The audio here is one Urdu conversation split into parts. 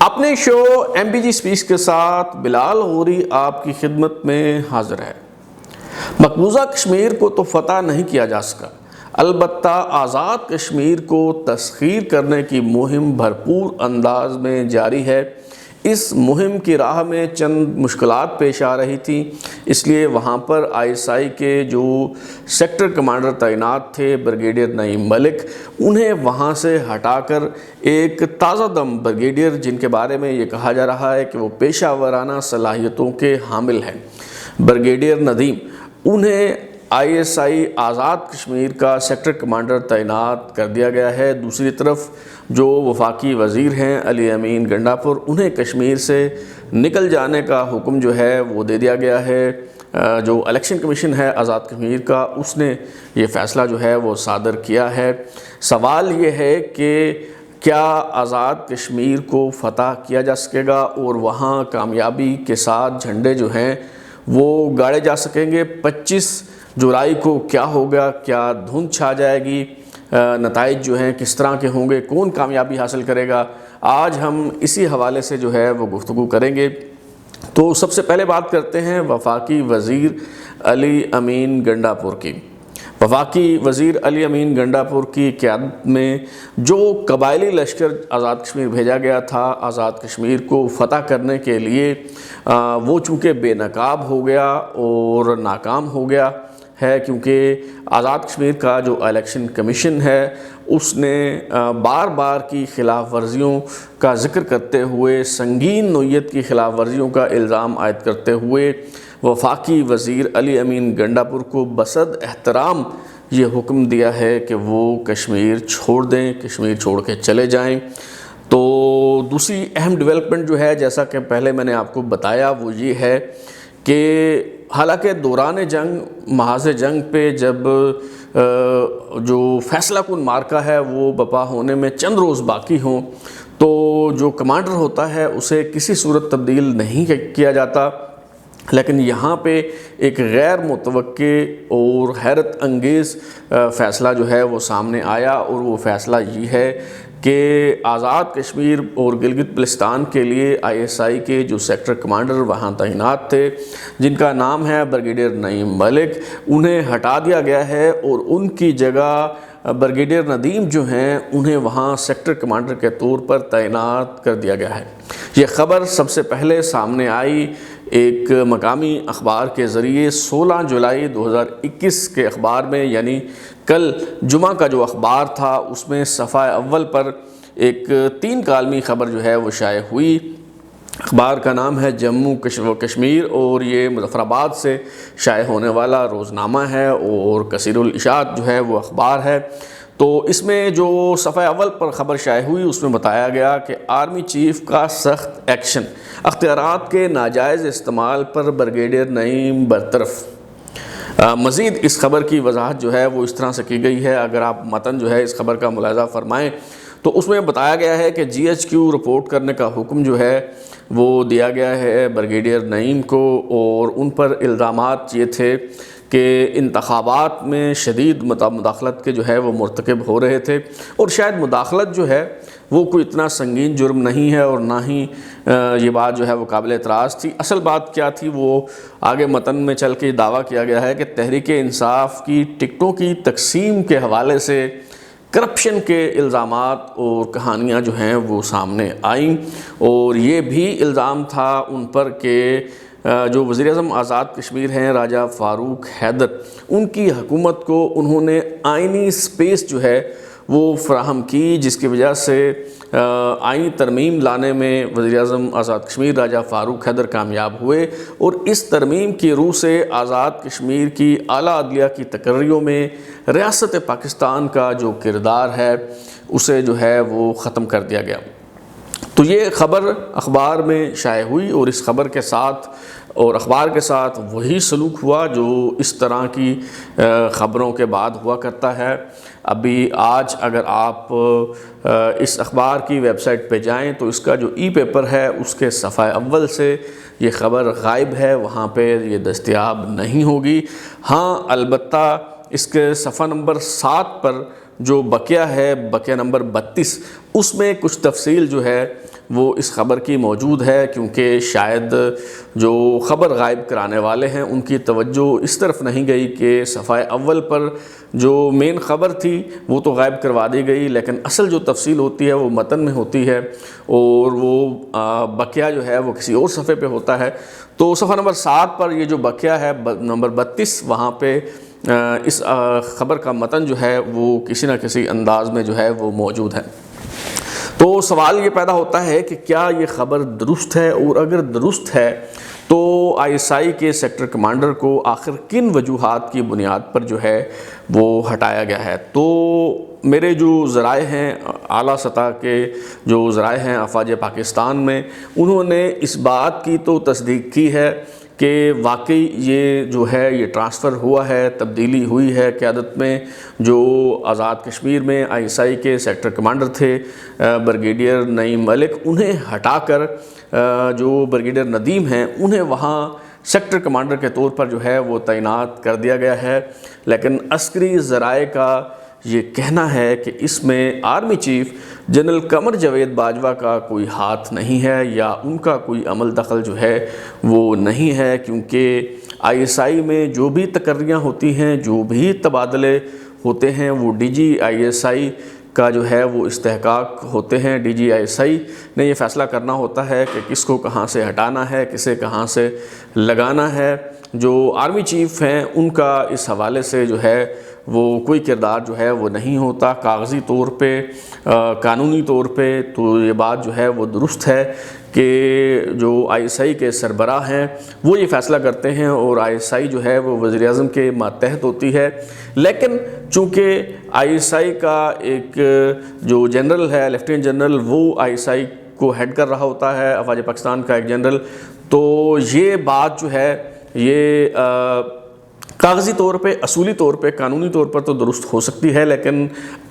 اپنے شو ایم پی جی اسپیچ کے ساتھ بلال غوری آپ کی خدمت میں حاضر ہے۔ مقبوضہ کشمیر کو تو فتح نہیں کیا جا سکا، البتہ آزاد کشمیر کو تسخیر کرنے کی مہم بھرپور انداز میں جاری ہے۔ اس مہم کی راہ میں چند مشکلات پیش آ رہی تھیں، اس لیے وہاں پر آئی ایس آئی کے جو سیکٹر کمانڈر تعینات تھے بریگیڈیئر نعیم ملک، انہیں وہاں سے ہٹا کر ایک تازہ دم بریگیڈیئر، جن کے بارے میں یہ کہا جا رہا ہے کہ وہ پیشہ ورانہ صلاحیتوں کے حامل ہیں، بریگیڈیئر ندیم، انہیں I S I Azad Kashmir کا سیکٹر کمانڈر تعینات کر دیا گیا ہے۔ دوسری طرف جو وفاقی وزیر ہیں علی امین گنڈاپور، انہیں کشمیر سے نکل جانے کا حکم جو ہے وہ دے دیا گیا ہے۔ جو الیکشن کمیشن ہے آزاد کشمیر کا، اس نے یہ فیصلہ جو ہے وہ صادر کیا ہے۔ سوال یہ ہے کہ کیا آزاد کشمیر کو فتح کیا جا سکے گا اور وہاں کامیابی کے ساتھ جھنڈے جو ہیں وہ گاڑے جا سکیں گے؟ 25 جولائی کو کیا ہوگا؟ کیا دھند چھا جائے گی؟ نتائج جو ہیں کس طرح کے ہوں گے؟ کون کامیابی حاصل کرے گا؟ آج ہم اسی حوالے سے جو ہے وہ گفتگو کریں گے۔ تو سب سے پہلے بات کرتے ہیں وفاقی وزیر علی امین گنڈاپور کی۔ وفاقی وزیر علی امین گنڈاپور کی قیادت میں جو قبائلی لشکر آزاد کشمیر بھیجا گیا تھا آزاد کشمیر کو فتح کرنے کے لیے، وہ چونکہ بے نقاب ہو گیا اور ناکام ہو گیا ہے، کیونکہ آزاد کشمیر کا جو الیکشن کمیشن ہے اس نے بار بار کی خلاف ورزیوں کا ذکر کرتے ہوئے، سنگین نوعیت کی خلاف ورزیوں کا الزام عائد کرتے ہوئے وفاقی وزیر علی امین گنڈاپور کو بصد احترام یہ حکم دیا ہے کہ وہ کشمیر چھوڑ دیں، کشمیر چھوڑ کے چلے جائیں۔ تو دوسری اہم ڈیولپمنٹ جو ہے، جیسا کہ پہلے میں نے آپ کو بتایا، وہ یہ ہے کہ حالانکہ دوران جنگ، محاذ جنگ پہ جب جو فیصلہ کن مارکہ ہے وہ بپا ہونے میں چند روز باقی ہوں، تو جو کمانڈر ہوتا ہے اسے کسی صورت تبدیل نہیں کیا جاتا، لیکن یہاں پہ ایک غیر متوقع اور حیرت انگیز فیصلہ جو ہے وہ سامنے آیا، اور وہ فیصلہ یہ ہے کہ آزاد کشمیر اور گلگت بلتستان کے لیے آئی ایس آئی کے جو سیکٹر کمانڈر وہاں تعینات تھے، جن کا نام ہے بریگیڈیئر نعیم ملک، انہیں ہٹا دیا گیا ہے اور ان کی جگہ بریگیڈیئر ندیم جو ہیں انہیں وہاں سیکٹر کمانڈر کے طور پر تعینات کر دیا گیا ہے۔ یہ خبر سب سے پہلے سامنے آئی ایک مقامی اخبار کے ذریعے 16 جولائی 2021 کے اخبار میں، یعنی کل جمعہ کا جو اخبار تھا اس میں صفحہ اول پر ایک 3 کالمی خبر جو ہے وہ شائع ہوئی۔ اخبار کا نام ہے جموں و کشمیر، اور یہ مظفر آباد سے شائع ہونے والا روزنامہ ہے اور کثیر الاشاعت جو ہے وہ اخبار ہے۔ تو اس میں جو صفحہ اول پر خبر شائع ہوئی اس میں بتایا گیا کہ آرمی چیف کا سخت ایکشن، اختیارات کے ناجائز استعمال پر بریگیڈیئر نعیم برطرف۔ مزید اس خبر کی وضاحت جو ہے وہ اس طرح سے کی گئی ہے، اگر آپ متن جو ہے اس خبر کا ملاحظہ فرمائیں تو اس میں بتایا گیا ہے کہ جی ایچ کیو رپورٹ کرنے کا حکم جو ہے وہ دیا گیا ہے بریگیڈیئر نعیم کو، اور ان پر الزامات یہ تھے کہ انتخابات میں شدید مداخلت کے جو ہے وہ مرتکب ہو رہے تھے، اور شاید مداخلت جو ہے وہ کوئی اتنا سنگین جرم نہیں ہے، اور نہ ہی یہ بات جو ہے وہ قابل اعتراض تھی۔ اصل بات کیا تھی وہ آگے متن میں چل کے دعویٰ کیا گیا ہے کہ تحریک انصاف کی ٹکٹوں کی تقسیم کے حوالے سے کرپشن کے الزامات اور کہانیاں جو ہیں وہ سامنے آئیں، اور یہ بھی الزام تھا ان پر کہ جو وزیر اعظم آزاد کشمیر ہیں راجہ فاروق حیدر، ان کی حکومت کو انہوں نے آئینی سپیس جو ہے وہ فراہم کی، جس کی وجہ سے آئینی ترمیم لانے میں وزیر اعظم آزاد کشمیر راجہ فاروق حیدر کامیاب ہوئے، اور اس ترمیم کی روح سے آزاد کشمیر کی اعلیٰ عدلیہ کی تقرریوں میں ریاست پاکستان کا جو کردار ہے اسے جو ہے وہ ختم کر دیا گیا۔ تو یہ خبر اخبار میں شائع ہوئی، اور اس خبر کے ساتھ اور اخبار کے ساتھ وہی سلوک ہوا جو اس طرح کی خبروں کے بعد ہوا کرتا ہے۔ ابھی آج اگر آپ اس اخبار کی ویب سائٹ پہ جائیں تو اس کا جو ای پیپر ہے اس کے صفحہ اول سے یہ خبر غائب ہے، وہاں پہ یہ دستیاب نہیں ہوگی۔ ہاں البتہ اس کے صفحہ نمبر 7 پر جو بقیہ ہے، بقیہ نمبر 32، اس میں کچھ تفصیل جو ہے وہ اس خبر کی موجود ہے، کیونکہ شاید جو خبر غائب کرانے والے ہیں ان کی توجہ اس طرف نہیں گئی کہ صفحہ اول پر جو مین خبر تھی وہ تو غائب کروا دی گئی، لیکن اصل جو تفصیل ہوتی ہے وہ متن میں ہوتی ہے اور وہ بقیہ جو ہے وہ کسی اور صفحے پہ ہوتا ہے۔ تو صفحہ نمبر 7 پر یہ جو بقیہ ہے نمبر 32، وہاں پہ اس خبر کا متن جو ہے وہ کسی نہ کسی انداز میں جو ہے وہ موجود ہے۔ تو سوال یہ پیدا ہوتا ہے کہ کیا یہ خبر درست ہے، اور اگر درست ہے تو ISI کے سیکٹر کمانڈر کو آخر کن وجوہات کی بنیاد پر جو ہے وہ ہٹایا گیا ہے؟ تو میرے جو ذرائع ہیں، اعلیٰ سطح کے جو ذرائع ہیں افواج پاکستان میں، انہوں نے اس بات کی تو تصدیق کی ہے کہ واقعی یہ جو ہے یہ ٹرانسفر ہوا ہے، تبدیلی ہوئی ہے قیادت میں۔ جو آزاد کشمیر میں ISI کے سیکٹر کمانڈر تھے بریگیڈیئر نعیم ملک، انہیں ہٹا کر جو بریگیڈیئر ندیم ہیں انہیں وہاں سیکٹر کمانڈر کے طور پر جو ہے وہ تعینات کر دیا گیا ہے۔ لیکن عسکری ذرائع کا یہ کہنا ہے کہ اس میں army chief general Qamar Javed Bajwa کا کوئی ہاتھ نہیں ہے، یا ان کا کوئی عمل دخل جو ہے وہ نہیں ہے، کیونکہ ISI میں جو بھی تقرریاں ہوتی ہیں، جو بھی تبادلے ہوتے ہیں، وہ DG ISI کا جو ہے وہ استحقاق ہوتے ہیں۔ DG ISI نے یہ فیصلہ کرنا ہوتا ہے کہ کس کو کہاں سے ہٹانا ہے، کسے کہاں سے لگانا ہے۔ جو آرمی چیف ہیں ان کا اس حوالے سے جو ہے وہ کوئی کردار جو ہے وہ نہیں ہوتا۔ کاغذی طور پہ، قانونی طور پہ تو یہ بات جو ہے وہ درست ہے کہ جو ISI کے سربراہ ہیں وہ یہ فیصلہ کرتے ہیں، اور ISI جو ہے وہ وزیر اعظم کے ماتحت ہوتی ہے۔ لیکن چونکہ ISI کا ایک جو جنرل ہے، لیفٹیننٹ جنرل، وہ ISI کو ہیڈ کر رہا ہوتا ہے، افواج پاکستان کا ایک جنرل، تو یہ بات جو ہے یہ کاغذی طور پہ، اصولی طور پہ، قانونی طور پر تو درست ہو سکتی ہے، لیکن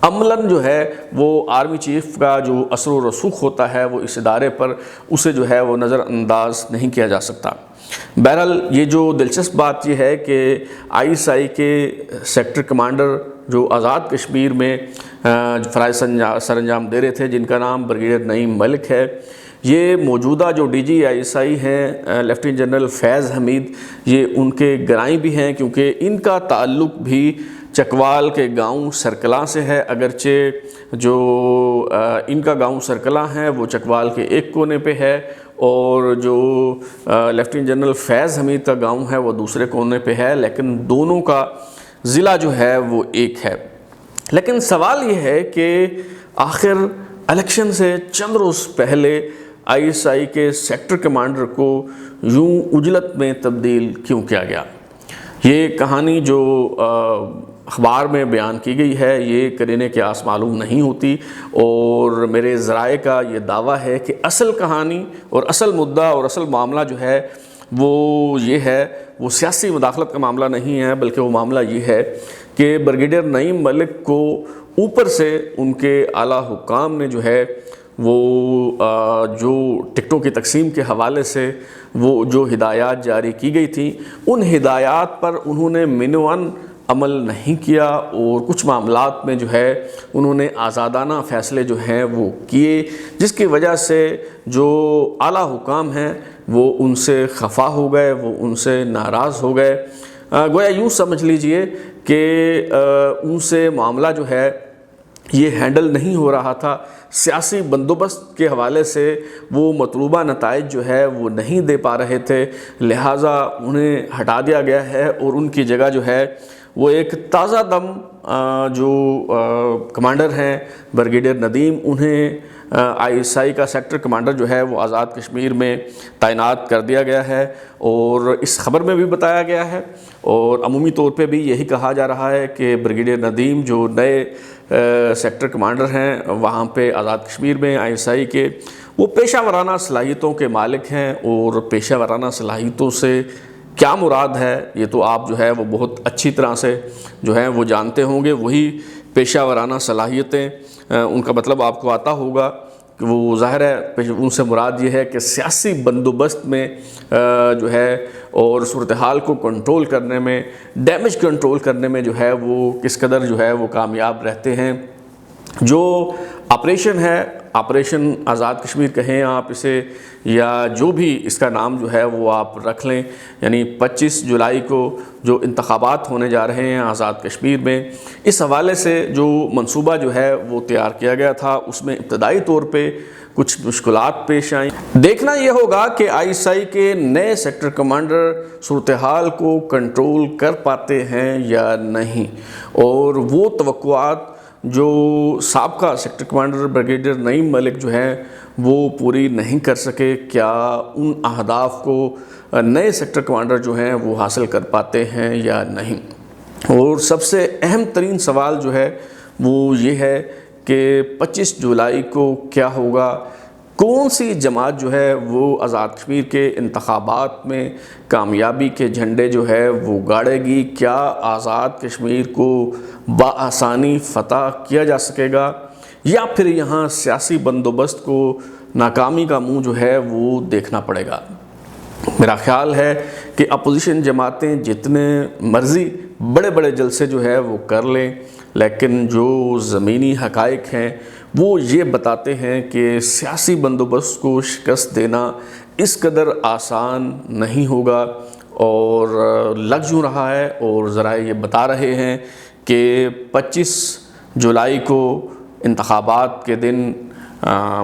عملاً جو ہے وہ آرمی چیف کا جو اثر و رسوخ ہوتا ہے وہ اس ادارے پر، اسے جو ہے وہ نظر انداز نہیں کیا جا سکتا۔ بہرحال یہ جو دلچسپ بات یہ ہے کہ ISI کے سیکٹر کمانڈر جو آزاد کشمیر میں فرائض سر انجام دے رہے تھے، جن کا نام بریگیڈیئر نعیم ملک ہے، یہ موجودہ جو DG ISI ہیں لیفٹیننٹ جنرل فیض حمید، یہ ان کے گرائیں بھی ہیں، کیونکہ ان کا تعلق بھی چکوال کے گاؤں سرکلاں سے ہے۔ اگرچہ جو ان کا گاؤں سرکلاں ہے وہ چکوال کے ایک کونے پہ ہے، اور جو لیفٹیننٹ جنرل فیض حمید کا گاؤں ہے وہ دوسرے کونے پہ ہے، لیکن دونوں کا ضلع جو ہے وہ ایک ہے۔ لیکن سوال یہ ہے کہ آخر الیکشن سے چند روز پہلے ISI کے سیکٹر کمانڈر کو یوں عجلت میں تبدیل کیوں کیا گیا؟ یہ کہانی جو اخبار میں بیان کی گئی ہے یہ قرینے کے آس معلوم نہیں ہوتی، اور میرے ذرائع کا یہ دعویٰ ہے کہ اصل کہانی اور اصل مدعا اور اصل معاملہ جو ہے وہ یہ ہے، وہ سیاسی مداخلت کا معاملہ نہیں ہے، بلکہ وہ معاملہ یہ ہے کہ بریگیڈیئر نعیم ملک کو اوپر سے ان کے اعلیٰ حکام نے جو ہے وہ جو ٹکٹوں کی تقسیم کے حوالے سے وہ جو ہدایات جاری کی گئی تھیں، ان ہدایات پر انہوں نے منوان عمل نہیں کیا، اور کچھ معاملات میں جو ہے انہوں نے آزادانہ فیصلے جو ہیں وہ کیے، جس کی وجہ سے جو اعلیٰ حکام ہیں وہ ان سے خفا ہو گئے، وہ ان سے ناراض ہو گئے۔ گویا یوں سمجھ لیجئے کہ ان سے معاملہ جو ہے یہ ہینڈل نہیں ہو رہا تھا، سیاسی بندوبست کے حوالے سے وہ مطلوبہ نتائج جو ہے وہ نہیں دے پا رہے تھے، لہٰذا انہیں ہٹا دیا گیا ہے، اور ان کی جگہ جو ہے وہ ایک تازہ دم جو کمانڈر ہیں بریگیڈیئر ندیم، انہیں ISI کا سیکٹر کمانڈر جو ہے وہ آزاد کشمیر میں تعینات کر دیا گیا ہے، اور اس خبر میں بھی بتایا گیا ہے، اور عمومی طور پہ بھی یہی کہا جا رہا ہے کہ بریگیڈیئر ندیم جو نئے سیکٹر کمانڈر ہیں وہاں پہ آزاد کشمیر میں ISI کے، وہ پیشہ ورانہ صلاحیتوں کے مالک ہیں، اور پیشہ ورانہ صلاحیتوں سے کیا مراد ہے یہ تو آپ جو ہے وہ بہت اچھی طرح سے جو ہے وہ جانتے ہوں گے۔ وہی پیشہ ورانہ صلاحیتیں، ان کا مطلب آپ کو آتا ہوگا کہ وہ ظاہر ہے ان سے مراد یہ ہے کہ سیاسی بندوبست میں جو ہے اور صورتحال کو کنٹرول کرنے میں، ڈیمیج کنٹرول کرنے میں جو ہے وہ کس قدر جو ہے وہ کامیاب رہتے ہیں۔ جو آپریشن ہے، آپریشن آزاد کشمیر کہیں آپ اسے، یا جو بھی اس کا نام جو ہے وہ آپ رکھ لیں، یعنی 25 جولائی کو جو انتخابات ہونے جا رہے ہیں آزاد کشمیر میں، اس حوالے سے جو منصوبہ جو ہے وہ تیار کیا گیا تھا، اس میں ابتدائی طور پہ کچھ مشکلات پیش آئیں۔ دیکھنا یہ ہوگا کہ ISI کے نئے سیکٹر کمانڈر صورتحال کو کنٹرول کر پاتے ہیں یا نہیں، اور وہ توقعات جو سابقہ سیکٹر کمانڈر بریگیڈیئر نعیم ملک جو ہیں وہ پوری نہیں کر سکے، کیا ان اہداف کو نئے سیکٹر کمانڈر جو ہیں وہ حاصل کر پاتے ہیں یا نہیں۔ اور سب سے اہم ترین سوال جو ہے وہ یہ ہے کہ 25 جولائی کو کیا ہوگا، کون سی جماعت جو ہے وہ آزاد کشمیر کے انتخابات میں کامیابی کے جھنڈے جو ہے وہ گاڑے گی، کیا آزاد کشمیر کو بآسانی فتح کیا جا سکے گا، یا پھر یہاں سیاسی بندوبست کو ناکامی کا منہ جو ہے وہ دیکھنا پڑے گا۔ میرا خیال ہے کہ اپوزیشن جماعتیں جتنے مرضی بڑے بڑے جلسے جو ہے وہ کر لیں، لیکن جو زمینی حقائق ہیں وہ یہ بتاتے ہیں کہ سیاسی بندوبست کو شکست دینا اس قدر آسان نہیں ہوگا، اور لگ یوں رہا ہے، اور ذرائع یہ بتا رہے ہیں کہ 25 جولائی کو انتخابات کے دن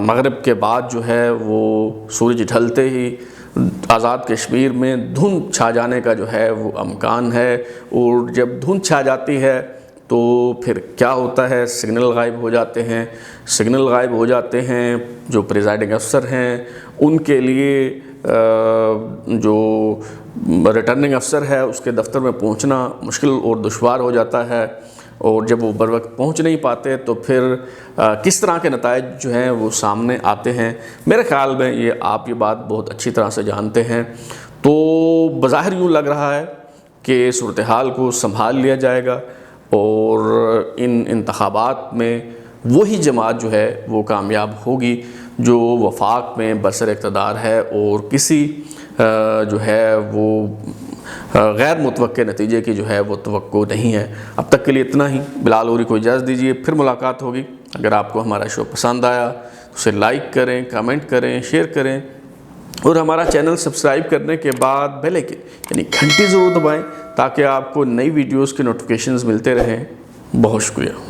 مغرب کے بعد جو ہے وہ سورج ڈھلتے ہی آزاد کشمیر میں دھند چھا جانے کا جو ہے وہ امکان ہے، اور جب دھند چھا جاتی ہے تو پھر کیا ہوتا ہے، سگنل غائب ہو جاتے ہیں، سگنل غائب ہو جاتے ہیں، جو پریزائڈنگ افسر ہیں ان کے لیے جو ریٹرننگ افسر ہے اس کے دفتر میں پہنچنا مشکل اور دشوار ہو جاتا ہے، اور جب وہ بر وقت پہنچ نہیں پاتے تو پھر کس طرح کے نتائج جو ہیں وہ سامنے آتے ہیں۔ میرے خیال میں آپ یہ بات بہت اچھی طرح سے جانتے ہیں، تو بظاہر یوں لگ رہا ہے کہ صورتحال کو سنبھال لیا جائے گا، اور ان انتخابات میں وہی جماعت جو ہے وہ کامیاب ہوگی جو وفاق میں برسر اقتدار ہے، اور کسی جو ہے وہ غیر متوقع نتیجے کی جو ہے وہ توقع نہیں ہے۔ اب تک کے لیے اتنا ہی۔ بلال اوری کو اجازت دیجیے، پھر ملاقات ہوگی۔ اگر آپ کو ہمارا شو پسند آیا تو اسے لائک کریں، کمنٹ کریں، شیئر کریں، اور ہمارا چینل سبسکرائب کرنے کے بعد بیل آئکن یعنی گھنٹی ضرور دبائیں تاکہ آپ کو نئی ویڈیوز کے نوٹیفیکیشنز ملتے رہیں۔ بہت شکریہ۔